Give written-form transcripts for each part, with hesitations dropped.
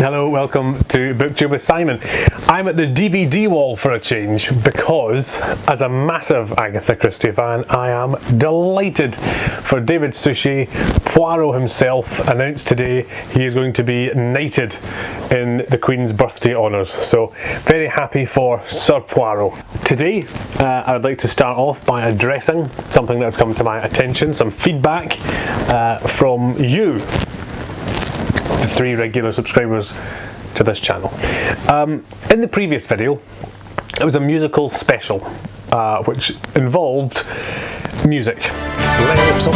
Hello, welcome to BookTube with Simon. I'm at the DVD wall for a change because, as a massive Agatha Christie fan, I am delighted for David Suchet. Poirot himself announced today he is going to be knighted in the Queen's birthday honours. So, very happy for Sir Poirot. Today, I would like to start off by addressing something that's come to my attention, some feedback from you, the 3 regular subscribers to this channel. In the previous video, it was a musical special, which involved music. Little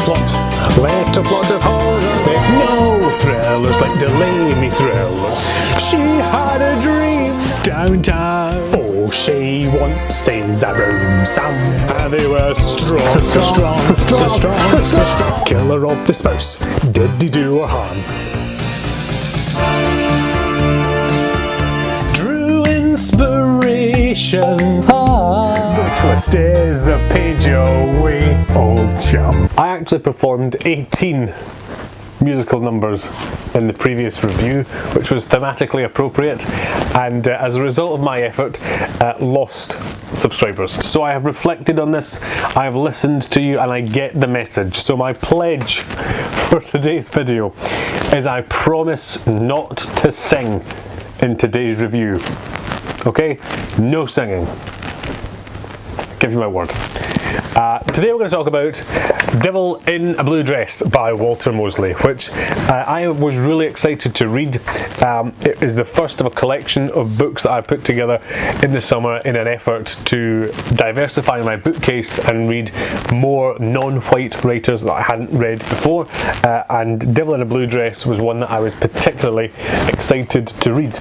plot of horror. There's no thrillers like Delay Me Thriller. She had a dream downtown. Oh, she wants a room some. And they were strong. Killer of the spouse. Did he do her harm? Inspiration. The twist is a page away, old chum. I actually performed 18 musical numbers in the previous review, which was thematically appropriate, and as a result of my effort, lost subscribers. So I have reflected on this, I have listened to you, and I get the message. So my pledge for today's video is I promise not to sing in today's review. Okay, no singing. Give you my word. Today we're going to talk about Devil in a Blue Dress by Walter Mosley, which I was really excited to read. It is the first of a collection of books that I put together in the summer in an effort to diversify my bookcase and read more non-white writers that I hadn't read before, and Devil in a Blue Dress was one that I was particularly excited to read.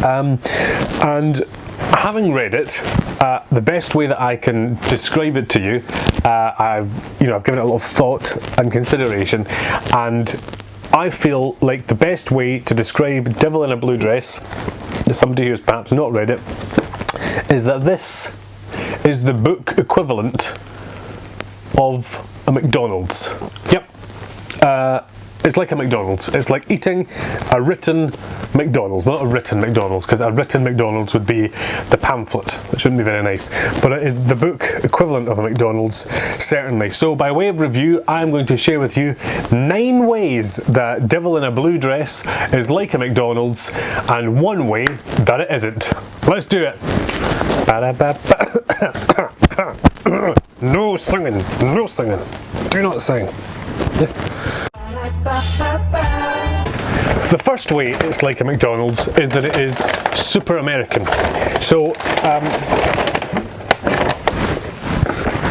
And having read it, the best way that I can describe it to you, I've given it a lot of thought and consideration, and I feel like the best way to describe Devil in a Blue Dress, to somebody who's perhaps not read it, is that this is the book equivalent of a McDonald's. Yep. It's like a McDonald's. It's like eating a written McDonald's. Not a written McDonald's, because a written McDonald's would be the pamphlet. It shouldn't be very nice. But it is the book equivalent of a McDonald's, certainly. So by way of review, I'm going to share with you 9 ways that Devil in a Blue Dress is like a McDonald's, and 1 way that it isn't. Let's do it. No singing. No singing. Do not sing. The first way it's like a McDonald's is that it is super American. So,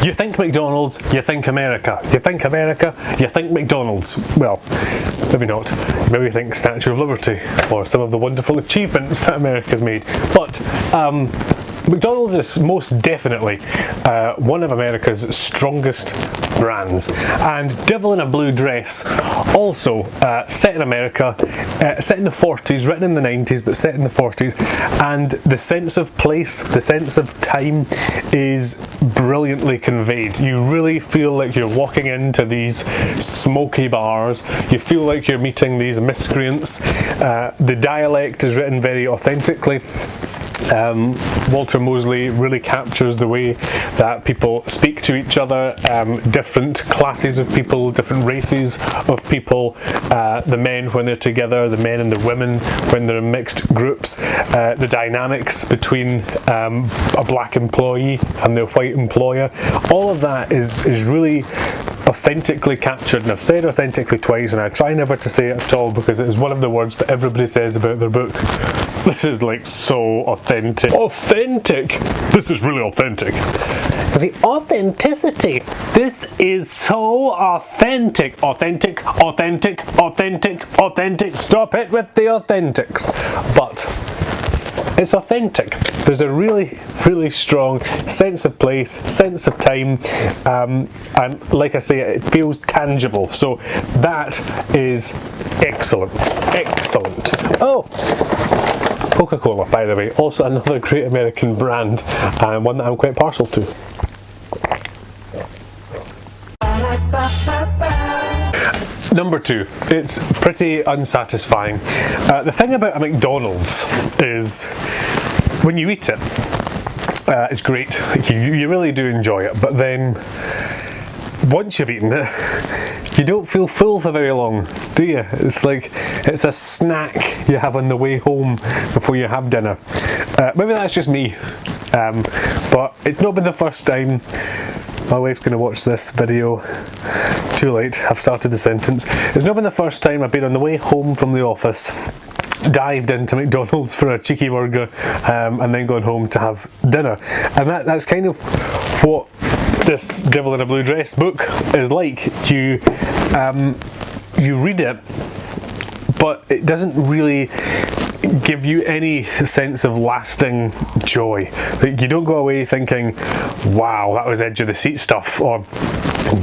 you think McDonald's, you think America. You think America, you think McDonald's. Well, maybe not. Maybe you think Statue of Liberty or some of the wonderful achievements that America's made. But, McDonald's is most definitely one of America's strongest brands, and Devil in a Blue Dress, also set in America, set in the 40s, written in the 90s, but set in the 40s, and the sense of place, the sense of time is brilliantly conveyed. You really feel like you're walking into these smoky bars, you feel like you're meeting these miscreants. The dialect is written very authentically. Walter Mosley really captures the way that people speak to each other, different classes of people, different races of people, the men when they're together, the men and the women when they're in mixed groups, the dynamics between a black employee and their white employer. All of that is really authentically captured, and I've said authentically twice, and I try never to say it at all because it is one of the words that everybody says about their book. This is like so authentic. Authentic! This is really authentic. The authenticity. This is so authentic. Authentic, authentic, authentic, authentic. Stop it with the authentics. But it's authentic. There's a really, really strong sense of place, sense of time, and like I say, it feels tangible. So that is excellent. Excellent. Oh! Coca-Cola, by the way, also another great American brand, and one that I'm quite partial to. Number 2, it's pretty unsatisfying. The thing about a McDonald's is when you eat it, it's great, you really do enjoy it, but then once you've eaten it, you don't feel full for very long, do you? It's like it's a snack you have on the way home before you have dinner. Maybe that's just me, but it's not been the first time. My wife's going to watch this video. Too late, I've started the sentence. It's not been the first time I've been on the way home from the office, dived into McDonald's for a cheeky burger, and then gone home to have dinner. And that's kind of what this Devil in a Blue Dress book is like. You read it, but it doesn't really give you any sense of lasting joy. Like, you don't go away thinking, wow, that was edge of the seat stuff, or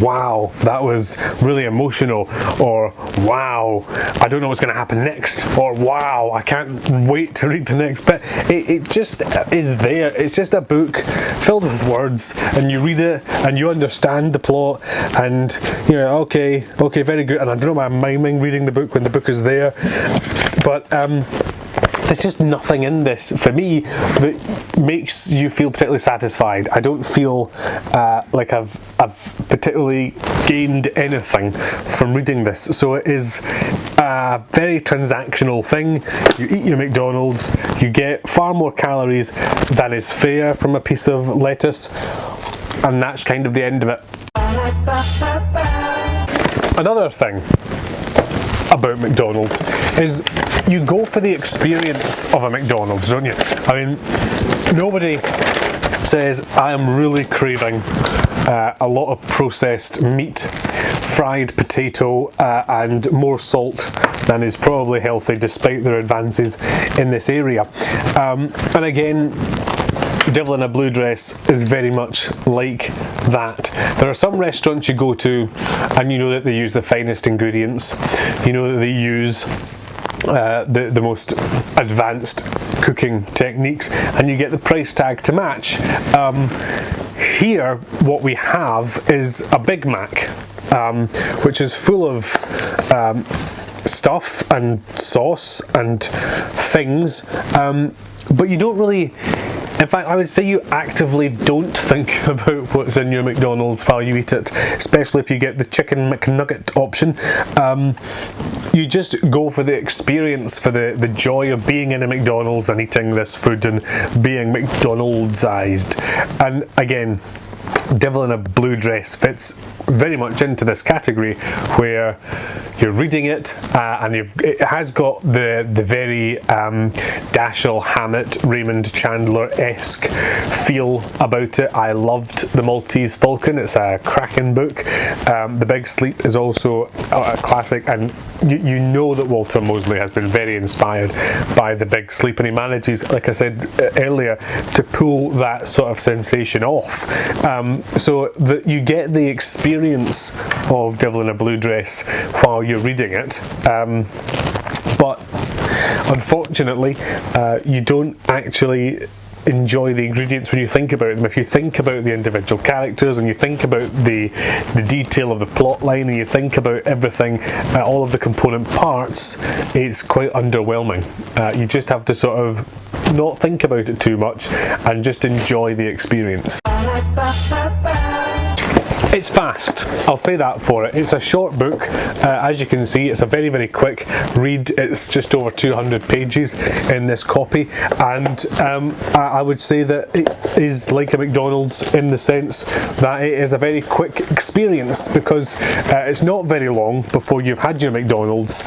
wow, that was really emotional, or wow, I don't know what's going to happen next, or wow, I can't wait to read the next bit. It just is there. It's just a book filled with words, and you read it and you understand the plot, and you're like, okay, very good. And I don't know why I'm miming reading the book when the book is there, but there's just nothing in this for me that makes you feel particularly satisfied. I don't feel like I've particularly gained anything from reading this. So it is a very transactional thing. You eat your McDonald's, you get far more calories than is fair from a piece of lettuce, and that's kind of the end of it. Another thing about McDonald's is you go for the experience of a McDonald's, don't you? I mean, nobody says, I am really craving a lot of processed meat, fried potato, and more salt than is probably healthy despite their advances in this area. And again, Devil in a Blue Dress is very much like that. There are some restaurants you go to and you know that they use the finest ingredients, you know that they use the most advanced cooking techniques, and you get the price tag to match. Here what we have is a Big Mac, which is full of stuff and sauce and things, but you don't really, in fact, I would say you actively don't think about what's in your McDonald's while you eat it, especially if you get the chicken McNugget option. You just go for the experience, for the joy of being in a McDonald's and eating this food and being McDonald'sized. And again, Devil in a Blue Dress fits very much into this category where you're reading it and it has got the very Dashiell Hammett, Raymond Chandler-esque feel about it. I loved The Maltese Falcon, it's a cracking book. The Big Sleep is also a classic, and you know that Walter Mosley has been very inspired by The Big Sleep, and he manages, like I said earlier, to pull that sort of sensation off. So that you get the experience of Devil in a Blue Dress while you're reading it, but unfortunately you don't actually enjoy the ingredients when you think about them. If you think about the individual characters and you think about the detail of the plot line and you think about everything, all of the component parts, it's quite underwhelming. You just have to sort of not think about it too much and just enjoy the experience. It's fast, I'll say that for it. It's a short book, as you can see. It's a very, very quick read. It's just over 200 pages in this copy, and I would say that it is like a McDonald's in the sense that it is a very quick experience, because it's not very long before you've had your McDonald's.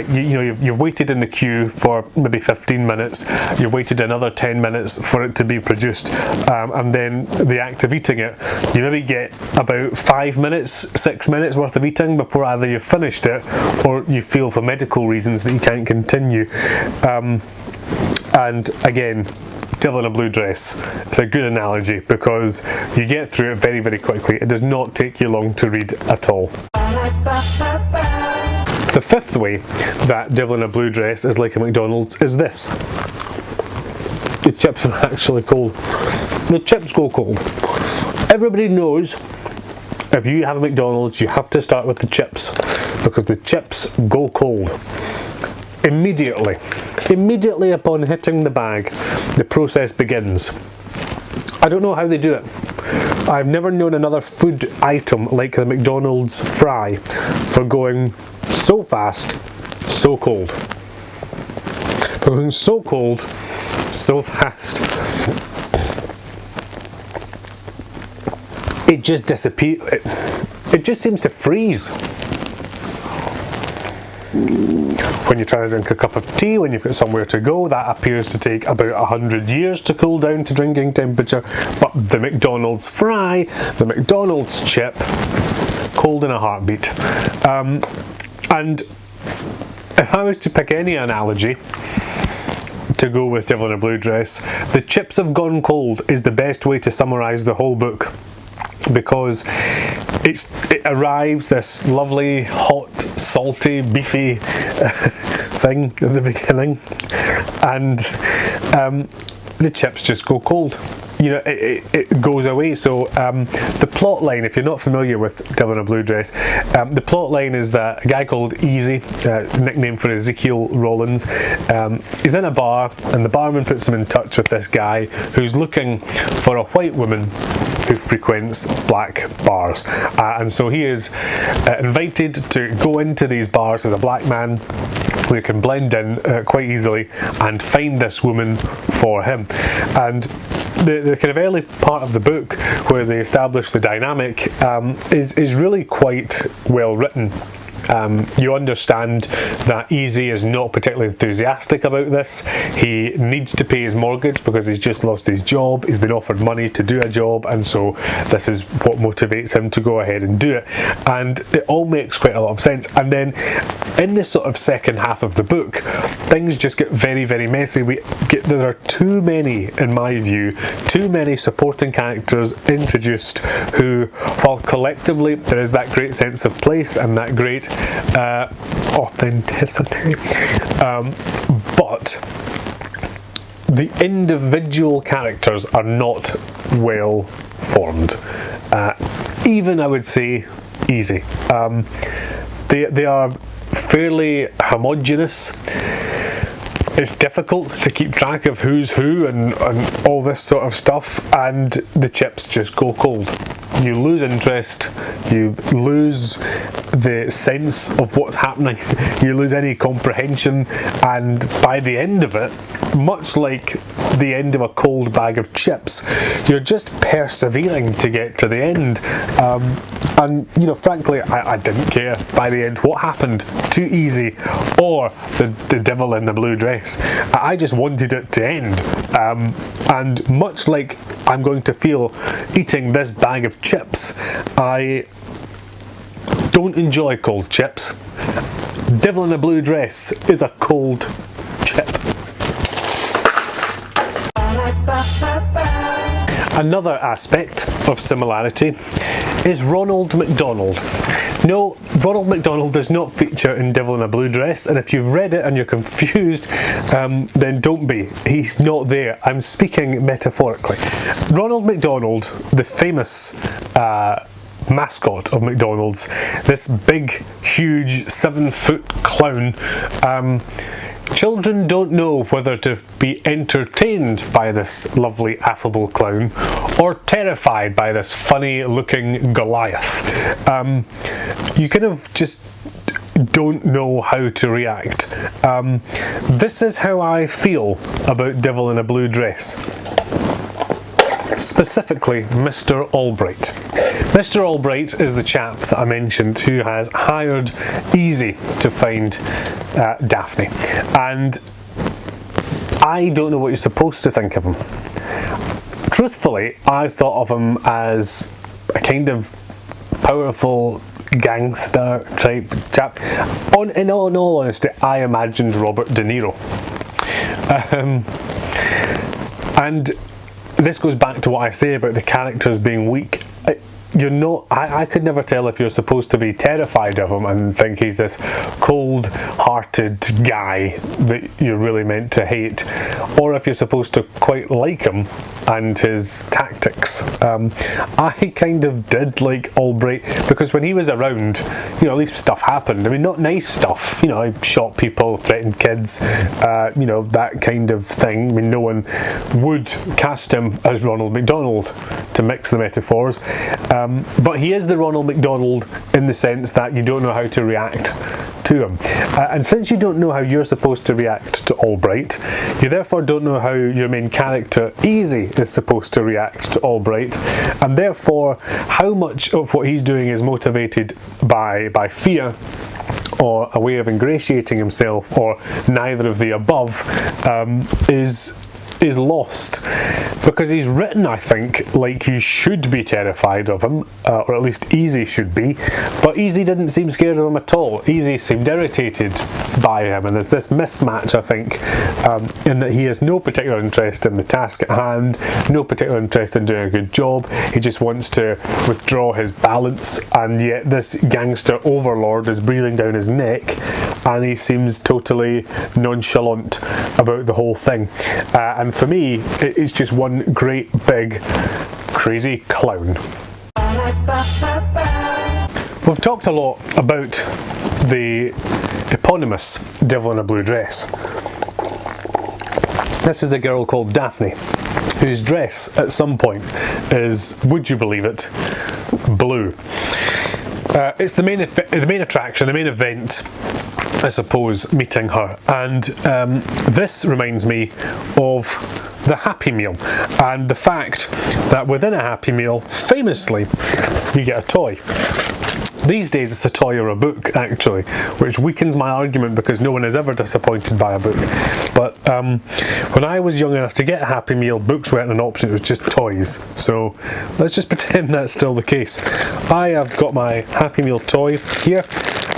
You've waited in the queue for maybe 15 minutes, you've waited another 10 minutes for it to be produced, and then the act of eating it, you maybe get about 5 minutes, 6 minutes worth of eating before either you've finished it or you feel for medical reasons that you can't continue. And again, Devil in a Blue Dress, it's a good analogy because you get through it very, very quickly. It does not take you long to read at all. The fifth way that Devil in a Blue Dress is like a McDonald's is this. The chips are actually cold. The chips go cold. Everybody knows if you have a McDonald's, you have to start with the chips. because the chips go cold. Immediately. Immediately upon hitting the bag, the process begins. I don't know how they do it. I've never known another food item like the McDonald's fry for going so fast, so cold. For going so cold, so fast. It just disappears. It just seems to freeze. When you try to drink a cup of tea, when you've got somewhere to go, that appears to take about 100 years to cool down to drinking temperature. But the McDonald's fry, the McDonald's chip, cold in a heartbeat. And if I was to pick any analogy to go with Devil in a Blue Dress, the chips have gone cold is the best way to summarise the whole book. Because it arrives, this lovely, hot, salty, beefy thing at the beginning, and the chips just go cold. You know, it goes away. So the plot line, if you're not familiar with Devil in a Blue Dress, the plot line is that a guy called Easy, nickname for Ezekiel Rollins, is in a bar, and the barman puts him in touch with this guy who's looking for a white woman who frequents black bars, and so he is invited to go into these bars as a black man who can blend in quite easily and find this woman for him. And the kind of early part of the book where they establish the dynamic is really quite well written. You understand that Easy is not particularly enthusiastic about this. He needs to pay his mortgage because he's just lost his job. He's been offered money to do a job, and so this is what motivates him to go ahead and do it. And it all makes quite a lot of sense. And then in this sort of second half of the book, things just get very, very messy. There are too many, in my view, too many supporting characters introduced who, while collectively there is that great sense of place and that great authenticity, but the individual characters are not well formed. Even, I would say, Easy. They are fairly homogeneous. It's difficult to keep track of who's who and all this sort of stuff, and the chips just go cold. You lose interest, you lose the sense of what's happening, you lose any comprehension, and by the end of it, much like the end of a cold bag of chips, you're just persevering to get to the end. And you know, frankly, I didn't care by the end what happened to Easy or the Devil in the Blue Dress. I just wanted it to end. And much like I'm going to feel eating this bag of chips, I don't enjoy cold chips. Devil in a Blue Dress is a cold chip. Another aspect of similarity is Ronald McDonald. No, Ronald McDonald does not feature in Devil in a Blue Dress, and if you've read it and you're confused, then don't be. He's not there. I'm speaking metaphorically. Ronald McDonald, the famous mascot of McDonald's, this big, huge 7-foot clown, children don't know whether to be entertained by this lovely, affable clown or terrified by this funny-looking Goliath. You kind of just don't know how to react. This is how I feel about Devil in a Blue Dress. Specifically, Mr. Albright. Mr. Albright is the chap that I mentioned who has hired Easy to find Daphne, and I don't know what you're supposed to think of him. Truthfully, I thought of him as a kind of powerful gangster type chap. In all honesty, I imagined Robert De Niro. And this goes back to what I say about the characters being weak. I could never tell if you're supposed to be terrified of him and think he's this cold-hearted guy that you're really meant to hate, or if you're supposed to quite like him and his tactics. I kind of did like Albright because when he was around, you know, at least stuff happened. I mean, not nice stuff. You know, he shot people, threatened kids, you know, that kind of thing. I mean, no one would cast him as Ronald McDonald, to mix the metaphors. But he is the Ronald McDonald in the sense that you don't know how to react to him. And since you don't know how you're supposed to react to Albright, you therefore don't know how your main character, Easy, is supposed to react to Albright, and therefore how much of what he's doing is motivated by fear, or a way of ingratiating himself, or neither of the above, is lost, because he's written, I think, like you should be terrified of him, or at least Easy should be, but Easy didn't seem scared of him at all. Easy seemed irritated by him, and there's this mismatch, I think, in that he has no particular interest in the task at hand, no particular interest in doing a good job. He just wants to withdraw his balance, and yet this gangster overlord is breathing down his neck, and he seems totally nonchalant about the whole thing. And for me, it's just one great big crazy clown. We've talked a lot about the eponymous Devil in a Blue Dress. This is a girl called Daphne, whose dress at some point is, would you believe it, blue. It's the main attraction, the main event, I suppose, meeting her, and this reminds me of the Happy Meal, and the fact that within a Happy Meal, famously, you get a toy. These days it's a toy or a book, actually, which weakens my argument because no one is ever disappointed by a book. But when I was young enough to get a Happy Meal, books weren't an option, it was just toys. So let's just pretend that's still the case. I have got my Happy Meal toy here.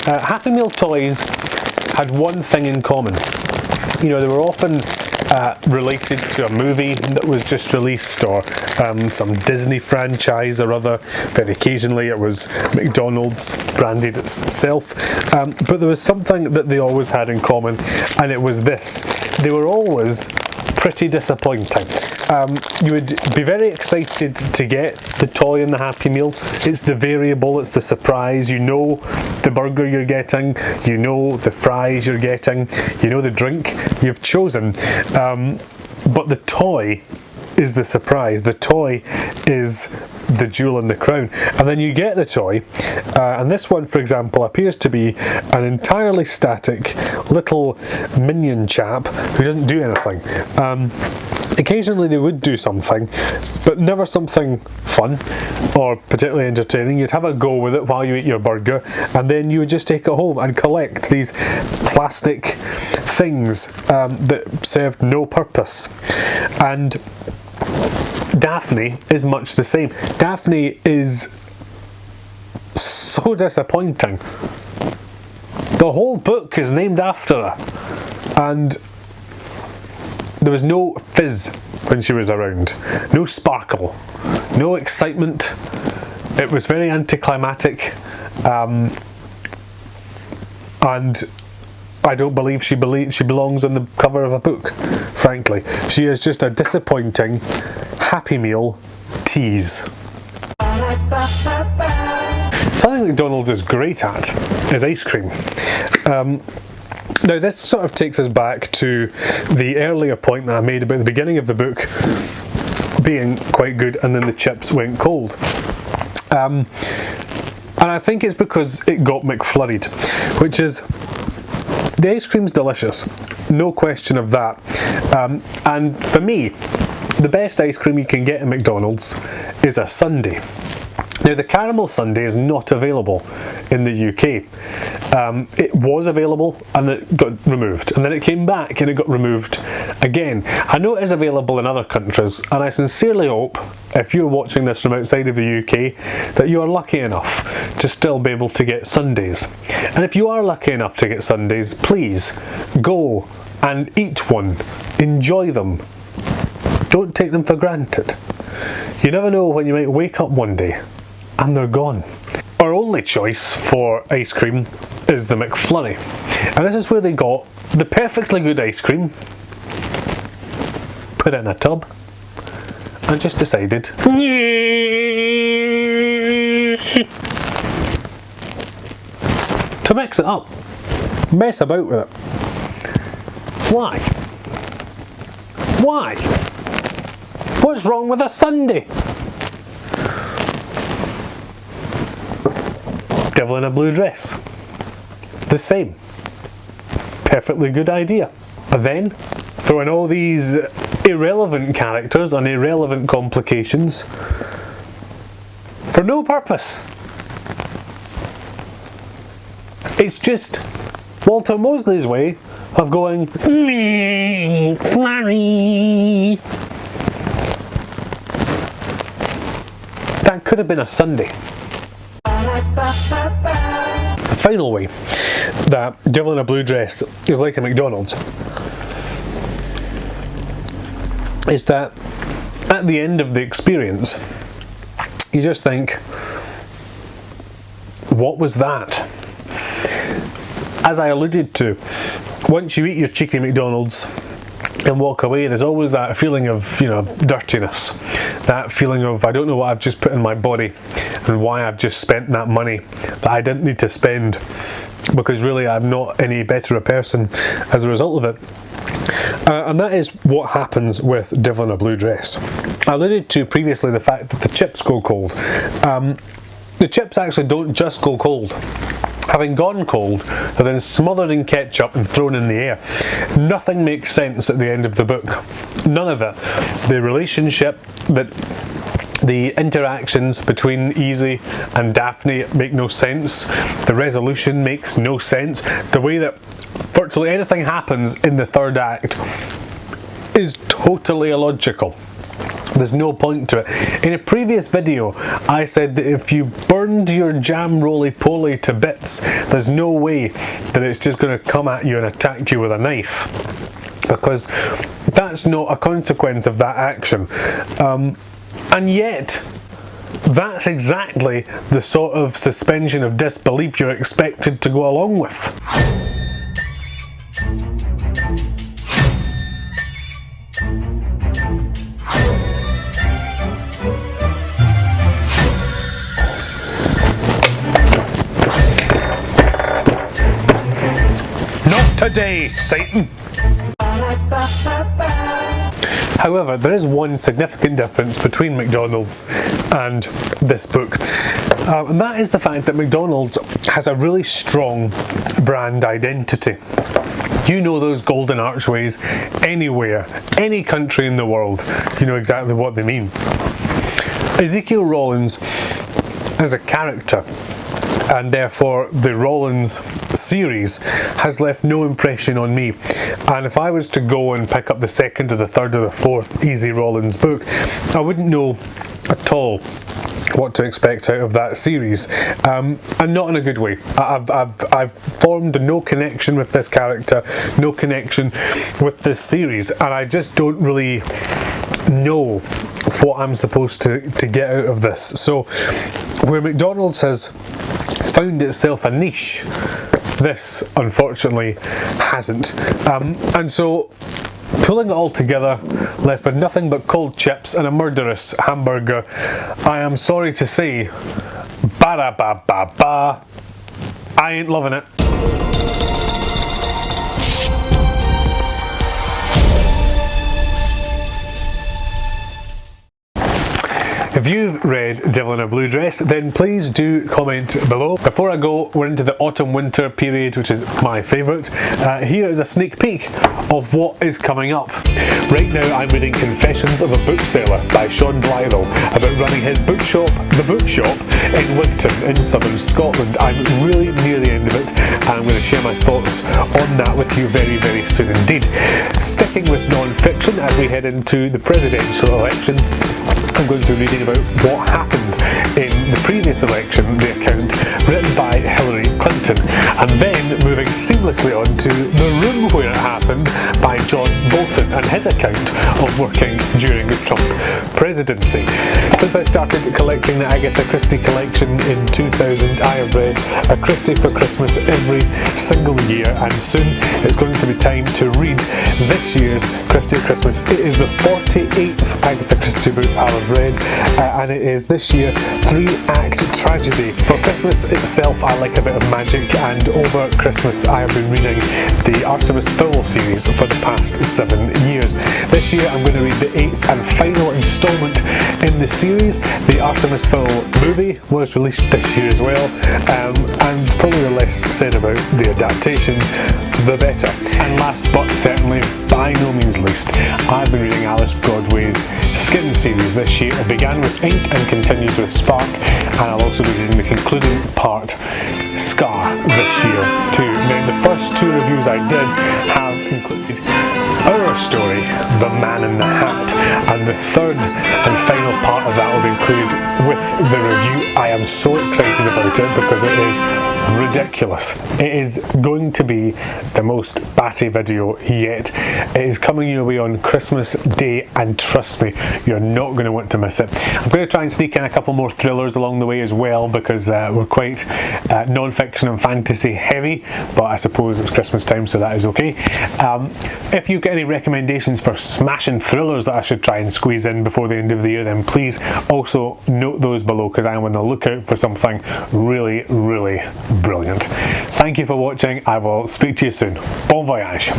Happy Meal toys had one thing in common. You know, they were often related to a movie that was just released, or some Disney franchise or other. Very occasionally it was McDonald's branded itself, but there was something that they always had in common, and it was this: they were always pretty disappointing. You would be very excited to get the toy in the Happy Meal. It's the variable, it's the surprise. You know the burger you're getting, you know the fries you're getting, you know the drink you've chosen, but the toy is the surprise. The toy is the jewel in the crown. And then you get the toy, and this one, for example, appears to be an entirely static little minion chap who doesn't do anything. Occasionally they would do something, but never something fun or particularly entertaining. You'd have a go with it while you eat your burger, and then you would just take it home and collect these plastic things that served no purpose. And Daphne is much the same. Daphne is so disappointing. The whole book is named after her, and there was no fizz when she was around, no sparkle, no excitement. It was very anticlimactic, and I don't believe she belongs on the cover of a book, frankly. She is just a disappointing Happy Meal tease. Something McDonald's is great at is ice cream. Now this sort of takes us back to the earlier point that I made about the beginning of the book being quite good and then the chips went cold. And I think it's because it got McFlurried, which is, the ice cream's delicious, no question of that. And for me, the best ice cream you can get in McDonald's is a sundae. Now the caramel sundae is not available in the UK. It was available and it got removed, and then it came back and it got removed again. I know it is available in other countries, and I sincerely hope, if you're watching this from outside of the UK, that you are lucky enough to still be able to get sundaes. And if you are lucky enough to get sundaes, please go and eat one. Enjoy them. Don't take them for granted. You never know when you might wake up one day and they're gone. Our only choice for ice cream is the McFlurry, and this is where they got the perfectly good ice cream, put it in a tub, and just decided to mix it up, mess about with it. Why? Why? What's wrong with a Sunday? Devil in a blue dress. The same. Perfectly good idea. And then throw in all these irrelevant characters and irrelevant complications for no purpose. It's just Walter Mosley's way of going, flurry. That could have been a Sunday. The final way that Devil in a Blue Dress is like a McDonald's is that at the end of the experience you just think, what was that? As I alluded to, once you eat your cheeky McDonald's and walk away, there's always that feeling of, dirtiness. That feeling of, I don't know what I've just put in my body and why I've just spent that money that I didn't need to spend, because really I'm not any better a person as a result of it. And that is what happens with Devil in a Blue Dress. I alluded to previously the fact that the chips go cold. The chips actually don't just go cold. Having gone cold, they're then smothered in ketchup and thrown in the air. Nothing makes sense at the end of the book. None of it. The relationship, the interactions between Easy and Daphne make no sense. The resolution makes no sense. The way that virtually anything happens in the third act is totally illogical. There's no point to it. In a previous video, I said that if you burned your jam roly-poly to bits, there's no way that it's just going to come at you and attack you with a knife, because that's not a consequence of that action. And yet, that's exactly the sort of suspension of disbelief you're expected to go along with. Today, Satan! However, there is one significant difference between McDonald's and this book, and that is the fact that McDonald's has a really strong brand identity. You know those golden archways anywhere, any country in the world, you know exactly what they mean. Ezekiel Rollins as a character, and therefore the Rollins series, has left no impression on me. And if I was to go and pick up the second or the third or the fourth Easy Rollins book, I wouldn't know at all what to expect out of that series, and not in a good way. I've formed no connection with this character, no connection with this series, and I just don't really know what I'm supposed to get out of this. So where McDonald's has found itself a niche, this unfortunately hasn't, and so pulling it all together left with nothing but cold chips and a murderous hamburger, I am sorry to say, ba-da-ba-ba-ba, I ain't loving it. If you've read Devil in a Blue Dress, then please do comment below. Before I go, we're into the autumn-winter period, which is my favourite. Here is a sneak peek of what is coming up. Right now I'm reading Confessions of a Bookseller by Sean Blythell about running his bookshop, The Bookshop, in Wigton in southern Scotland. I'm really near the end of it, and I'm going to share my thoughts on that with you very, very soon indeed. Sticking with non-fiction as we head into the presidential election, I'm going to be reading about what happened in the previous election, the account written by Hillary Clinton, and then moving seamlessly on to The Room Where It Happened by John Bolton and his account of working during the Trump presidency. Since I started collecting the Agatha Christie collection in 2000, I have read A Christie for Christmas every single year, and soon it's going to be time to read this year's Christie at Christmas. It is the 48th Agatha Christie book I'll have read, and it is this year 3-act tragedy. For Christmas itself, I like a bit of magic. magic, and over Christmas I have been reading the Artemis Fowl series for the past 7 years. This year I'm going to read the 8th and final instalment in the series. The Artemis Fowl movie was released this year as well, and probably the less said about the adaptation, the better. And last but certainly by no means least, I've been reading Alice Broadway's Skin series this year. It began with Ink and continued with Spark, and I'll also be reading the concluding part, Scar, this year too. Now, the first 2 reviews I did have included our story, The Man in the Hat, and the third and final part of that will be included with the review. I am so excited about it because it is ridiculous. It is going to be the most batty video yet. It is coming your way on Christmas Day, and trust me, you're not going to want to miss it. I'm going to try and sneak in a couple more thrillers along the way as well, because we're quite non-fiction and fantasy heavy, but I suppose it's Christmas time, so that is okay. If you've got any recommendations for smashing thrillers that I should try and squeeze in before the end of the year, then please also note those below, because I am on the lookout for something really, really brilliant. Thank you for watching. I will speak to you soon. Bon voyage.